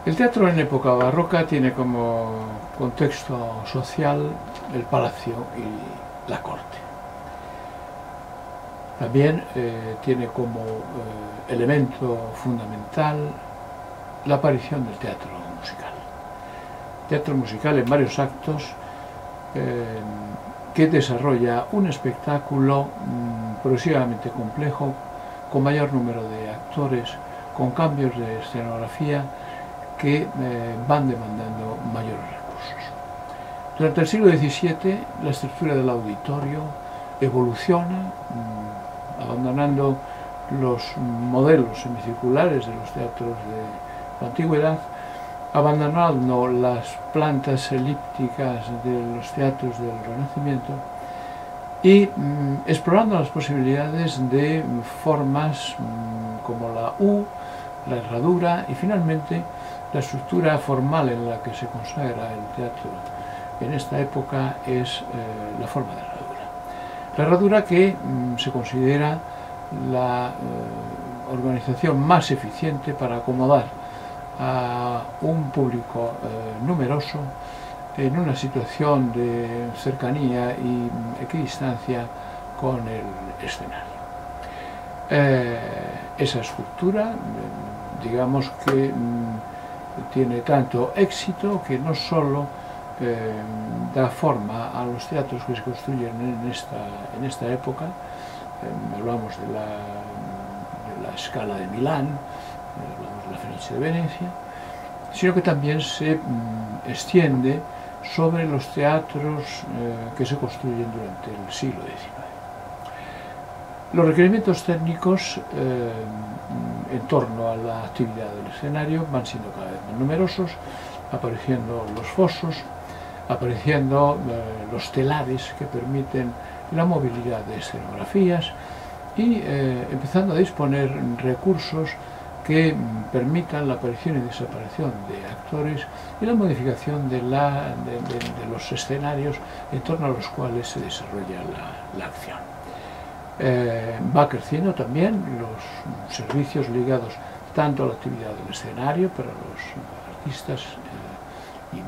El teatro en época barroca tiene como contexto social el palacio y la corte. También tiene como elemento fundamental la aparición del teatro musical. Teatro musical en varios actos que desarrolla un espectáculo progresivamente complejo, con mayor número de actores, con cambios de escenografía que van demandando mayores recursos. Durante el siglo XVII la estructura del auditorio evoluciona, abandonando los modelos semicirculares de los teatros de la antigüedad, abandonando las plantas elípticas de los teatros del Renacimiento y explorando las posibilidades de formas como la U, la herradura y finalmente la estructura formal en la que se consagra el teatro en esta época es la forma de herradura. La herradura que se considera la organización más eficiente para acomodar a un público numeroso en una situación de cercanía y equidistancia con el escenario. Esa estructura, digamos que tiene tanto éxito que no solo da forma a los teatros que se construyen en esta época, hablamos de la Scala de Milán, hablamos de la Fenice de Venecia, sino que también se extiende sobre los teatros que se construyen durante el siglo XIX. Los requerimientos técnicos en torno a la actividad del escenario van siendo cada vez más numerosos, apareciendo los fosos, apareciendo los telares que permiten la movilidad de escenografías y empezando a disponer recursos que permitan la aparición y desaparición de actores y la modificación de los escenarios en torno a los cuales se desarrolla la acción. Va creciendo también los servicios ligados tanto a la actividad del escenario para los artistas y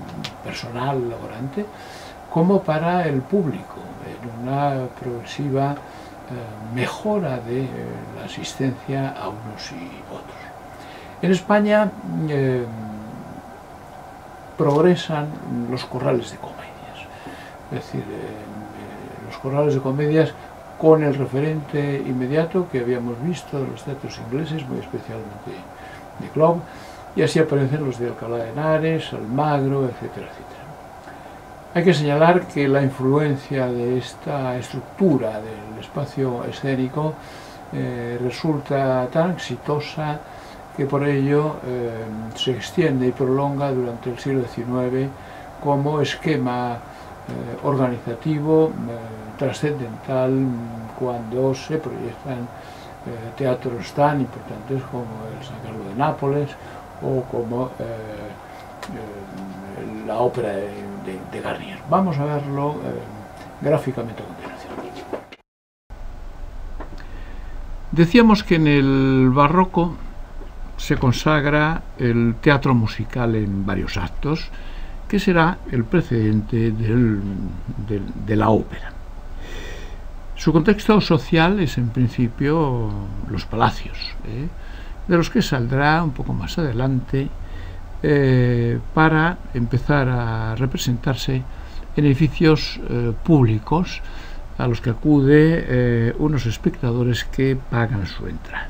personal laborante, como para el público, en una progresiva mejora de la asistencia a unos y otros. En España progresan los corrales de comedias, es decir, los corrales de comedias con el referente inmediato que habíamos visto de los teatros ingleses, muy especialmente de Globe, y así aparecen los de Alcalá de Henares, Almagro, etcétera, etcétera. Hay que señalar que la influencia de esta estructura del espacio escénico resulta tan exitosa que por ello se extiende y prolonga durante el siglo XIX como esquema organizativo trascendental cuando se proyectan teatros tan importantes como el San Carlo de Nápoles o como la ópera de Garnier. Vamos a verlo gráficamente a continuación. Decíamos que en el barroco se consagra el teatro musical en varios actos, que será el precedente de la ópera. Su contexto social es en principio los palacios, de los que saldrá un poco más adelante para empezar a representarse en edificios públicos a los que acude unos espectadores que pagan su entrada.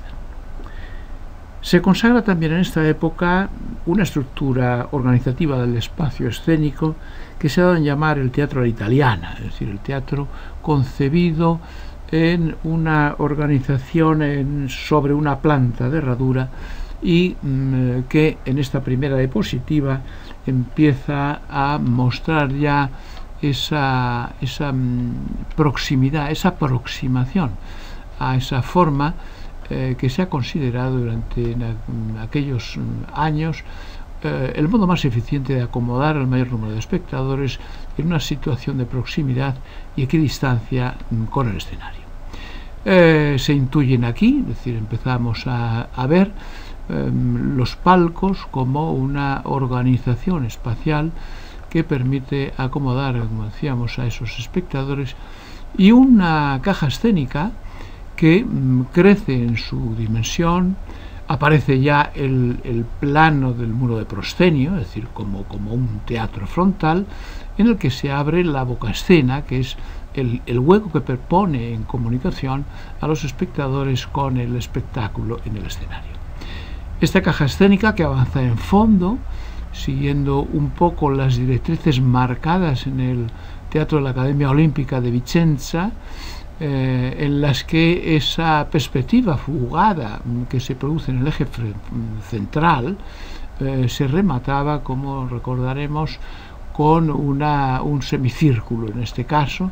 Se consagra también en esta época una estructura organizativa del espacio escénico que se ha dado en llamar el teatro a la italiana, es decir, el teatro concebido en una organización sobre una planta de herradura y que en esta primera diapositiva empieza a mostrar ya esa proximidad, esa aproximación a esa forma que se ha considerado durante aquellos años el modo más eficiente de acomodar al mayor número de espectadores en una situación de proximidad y equidistancia con el escenario. Se intuyen aquí, es decir, empezamos a ver los palcos como una organización espacial que permite acomodar, como decíamos, a esos espectadores, y una caja escénica que crece en su dimensión. Aparece ya el plano del muro de proscenio, es decir, como un teatro frontal, en el que se abre la bocaescena, que es el hueco que pone en comunicación a los espectadores con el espectáculo en el escenario. Esta caja escénica, que avanza en fondo, siguiendo un poco las directrices marcadas en el Teatro de la Academia Olímpica de Vicenza, en las que esa perspectiva fugada que se produce en el eje central se remataba, como recordaremos, con un semicírculo. En este caso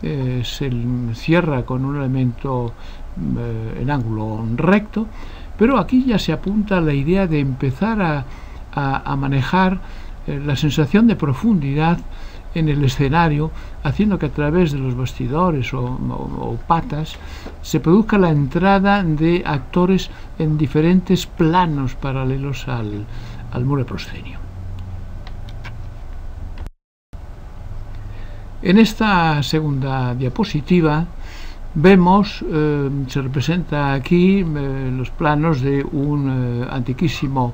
se cierra con un elemento en ángulo recto, pero aquí ya se apunta la idea de empezar a manejar la sensación de profundidad en el escenario, haciendo que a través de los bastidores o patas se produzca la entrada de actores en diferentes planos paralelos al muro de proscenio. En esta segunda diapositiva vemos, se representa aquí los planos de un antiquísimo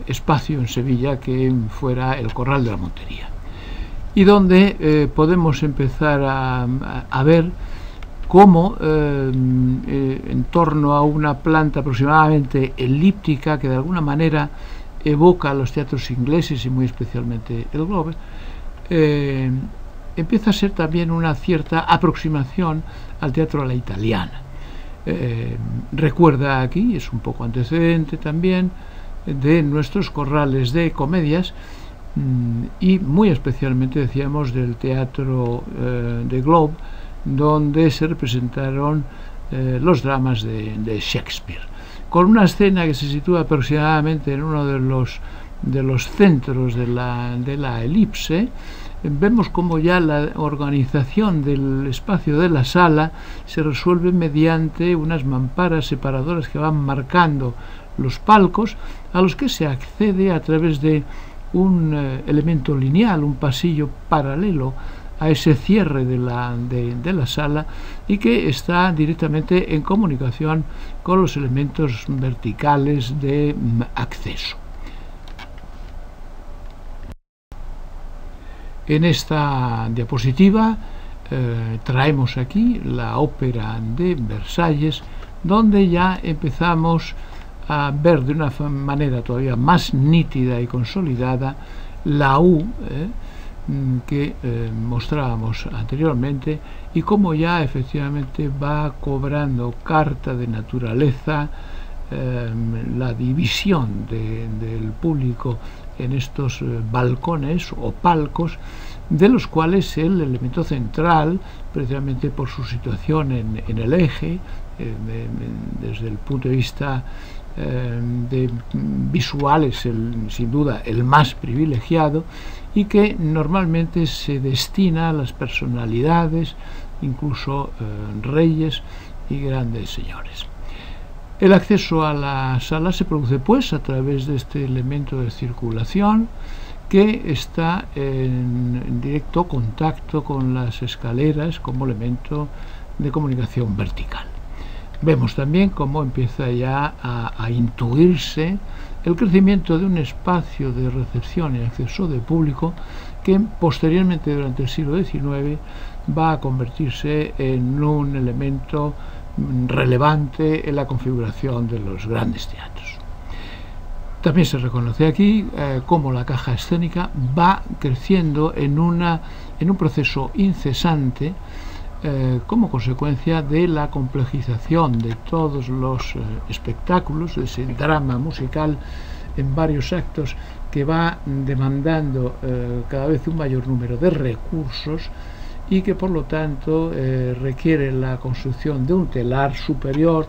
espacio en Sevilla que fuera el Corral de la Montería, y donde podemos empezar a ver cómo en torno a una planta aproximadamente elíptica, que de alguna manera evoca a los teatros ingleses y muy especialmente el Globe, empieza a ser también una cierta aproximación al teatro a la italiana. Recuerda aquí, es un poco antecedente también de nuestros corrales de comedias, y muy especialmente, decíamos, del teatro de Globe, donde se representaron los dramas de Shakespeare, con una escena que se sitúa aproximadamente en uno de los centros de la elipse. Vemos como ya la organización del espacio de la sala se resuelve mediante unas mamparas separadoras que van marcando los palcos, a los que se accede a través de un elemento lineal, un pasillo paralelo a ese cierre de la sala, y que está directamente en comunicación con los elementos verticales de acceso. En esta diapositiva traemos aquí la ópera de Versalles, donde ya empezamos a ver de una manera todavía más nítida y consolidada la U que mostrábamos anteriormente, y cómo ya efectivamente va cobrando carta de naturaleza la división del público en estos balcones o palcos, de los cuales el elemento central, precisamente por su situación en el eje, desde el punto de vista visual, es sin duda el más privilegiado, y que normalmente se destina a las personalidades, incluso reyes y grandes señores. El acceso a la sala se produce pues a través de este elemento de circulación, que está en directo contacto con las escaleras como elemento de comunicación vertical. Vemos también cómo empieza ya a intuirse el crecimiento de un espacio de recepción y acceso de público que posteriormente, durante el siglo XIX, va a convertirse en un elemento relevante en la configuración de los grandes teatros. También se reconoce aquí cómo la caja escénica va creciendo en un proceso incesante como consecuencia de la complejización de todos los espectáculos, de ese drama musical en varios actos que va demandando cada vez un mayor número de recursos, y que por lo tanto requiere la construcción de un telar superior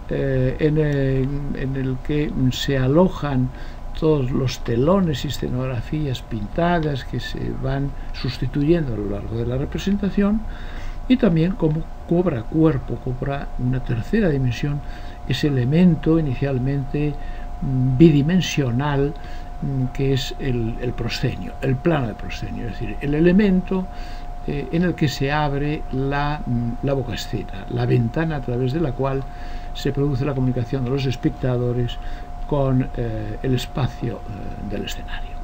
en el que se alojan todos los telones y escenografías pintadas que se van sustituyendo a lo largo de la representación, y también como cobra cuerpo, cobra una tercera dimensión ese elemento inicialmente bidimensional que es el proscenio, el plano de proscenio, es decir, el elemento en el que se abre la boca escena, la ventana a través de la cual se produce la comunicación de los espectadores con el espacio del escenario.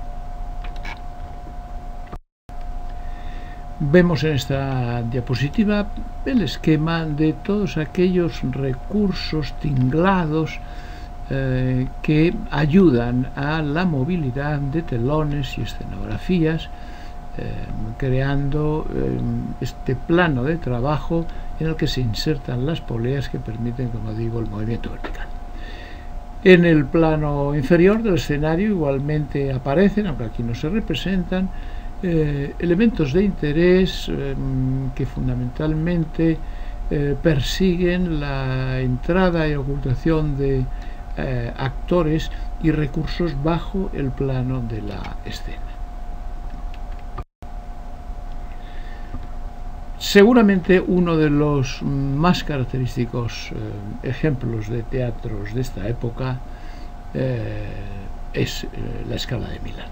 Vemos en esta diapositiva el esquema de todos aquellos recursos tinglados que ayudan a la movilidad de telones y escenografías, creando este plano de trabajo en el que se insertan las poleas que permiten, como digo, el movimiento vertical. En el plano inferior del escenario igualmente aparecen, aunque aquí no se representan, elementos de interés que fundamentalmente persiguen la entrada y ocultación de actores y recursos bajo el plano de la escena. Seguramente uno de los más característicos ejemplos de teatros de esta época es la Scala de Milán.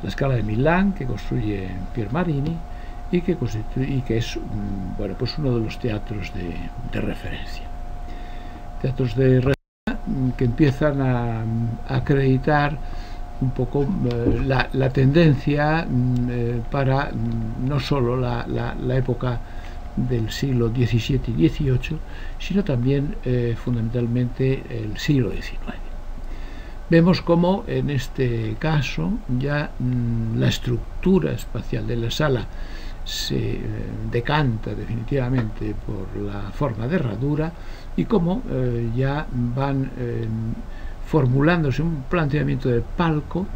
La Scala de Milán, que construye Pier Marini y que es bueno, pues uno de los teatros de referencia. Teatros de referencia que empiezan a acreditar un poco la tendencia para no solo la época del siglo XVII y XVIII, sino también fundamentalmente el siglo XIX. Vemos cómo en este caso ya la estructura espacial de la sala se decanta definitivamente por la forma de herradura y cómo ya van formulándose un planteamiento de palco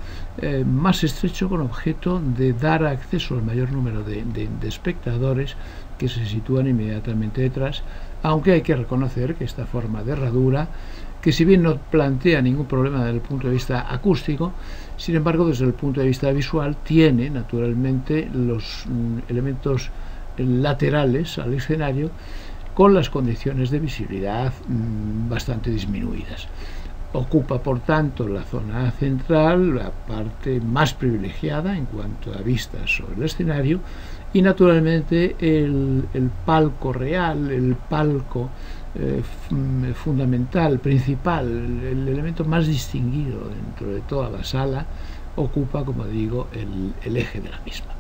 más estrecho con objeto de dar acceso al mayor número de espectadores que se sitúan inmediatamente detrás, aunque hay que reconocer que esta forma de herradura, que si bien no plantea ningún problema desde el punto de vista acústico, sin embargo desde el punto de vista visual tiene naturalmente los elementos laterales al escenario con las condiciones de visibilidad bastante disminuidas. Ocupa, por tanto, la zona central, la parte más privilegiada en cuanto a vistas sobre el escenario, y naturalmente el palco real, el palco fundamental, principal, el elemento más distinguido dentro de toda la sala, ocupa, como digo, el eje de la misma.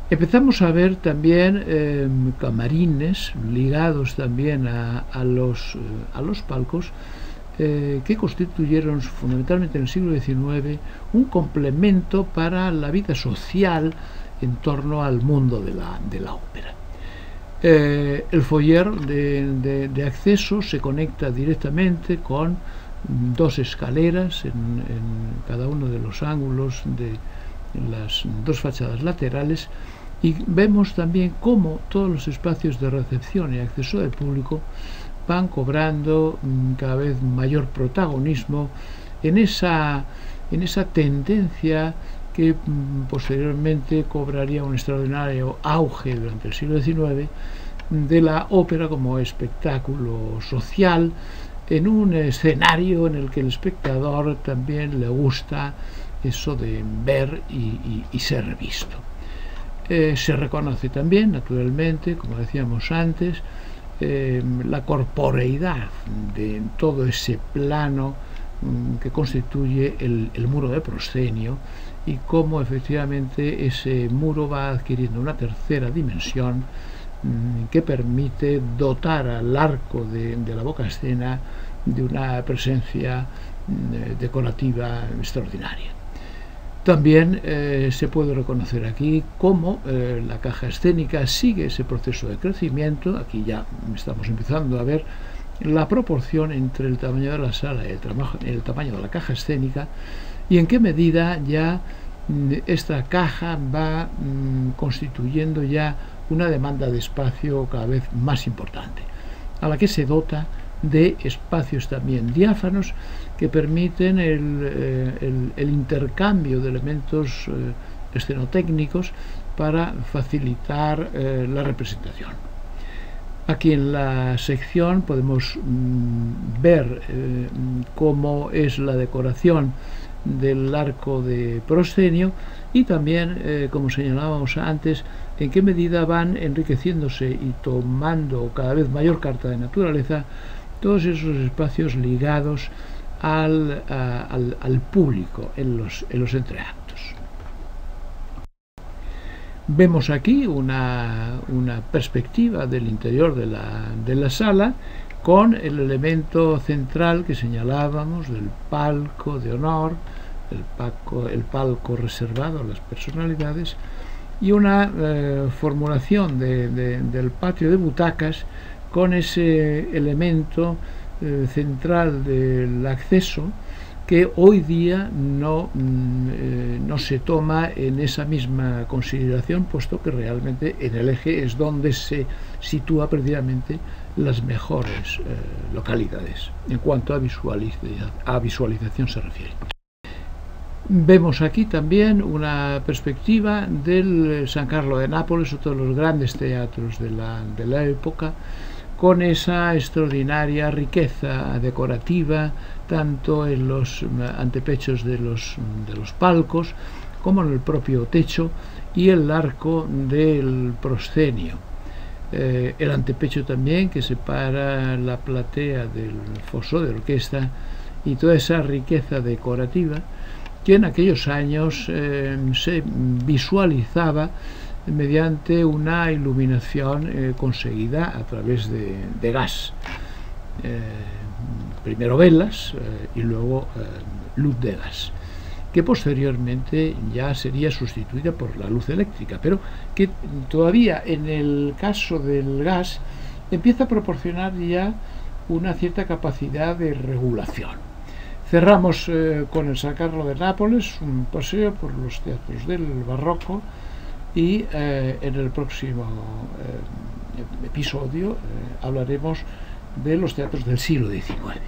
Empezamos a ver también camarines ligados también a los palcos, que constituyeron fundamentalmente en el siglo XIX un complemento para la vida social en torno al mundo de la ópera. El foyer de acceso se conecta directamente con dos escaleras en cada uno de los ángulos de las dos fachadas laterales, y vemos también cómo todos los espacios de recepción y acceso del público van cobrando cada vez mayor protagonismo en esa tendencia que posteriormente cobraría un extraordinario auge durante el siglo XIX de la ópera como espectáculo social en un escenario en el que el espectador también le gusta eso de ver y ser visto. Se reconoce también, naturalmente, como decíamos antes, la corporeidad de todo ese plano que constituye el muro de proscenio, y cómo efectivamente ese muro va adquiriendo una tercera dimensión que permite dotar al arco de la boca escena de una presencia decorativa extraordinaria. También se puede reconocer aquí cómo la caja escénica sigue ese proceso de crecimiento. Aquí ya estamos empezando a ver la proporción entre el tamaño de la sala y el tamaño de la caja escénica, y en qué medida ya esta caja va constituyendo ya una demanda de espacio cada vez más importante, a la que se dota de espacios también diáfanos que permiten el intercambio de elementos escenotécnicos para facilitar la representación. Aquí en la sección podemos ver cómo es la decoración del arco de proscenio y también, como señalábamos antes, en qué medida van enriqueciéndose y tomando cada vez mayor carta de naturaleza todos esos espacios ligados al público en los entreactos. Vemos aquí una perspectiva del interior de la sala con el elemento central que señalábamos del palco de honor, el palco reservado a las personalidades, y una formulación del patio de butacas con ese elemento central del acceso que hoy día no se toma en esa misma consideración, puesto que realmente en el eje es donde se sitúa precisamente las mejores localidades en cuanto a visualización se refiere. Vemos aquí también una perspectiva del San Carlo de Nápoles, otro de los grandes teatros de la época, con esa extraordinaria riqueza decorativa, tanto en los antepechos de los palcos como en el propio techo y el arco del proscenio. El antepecho también, que separa la platea del foso de orquesta, y toda esa riqueza decorativa que en aquellos años se visualizaba mediante una iluminación conseguida a través de gas. Primero velas y luego luz de gas, que posteriormente ya sería sustituida por la luz eléctrica, pero que todavía en el caso del gas empieza a proporcionar ya una cierta capacidad de regulación. Cerramos con el San Carlo de Nápoles, un paseo por los teatros del barroco, y en el próximo episodio hablaremos de los teatros del siglo XIX.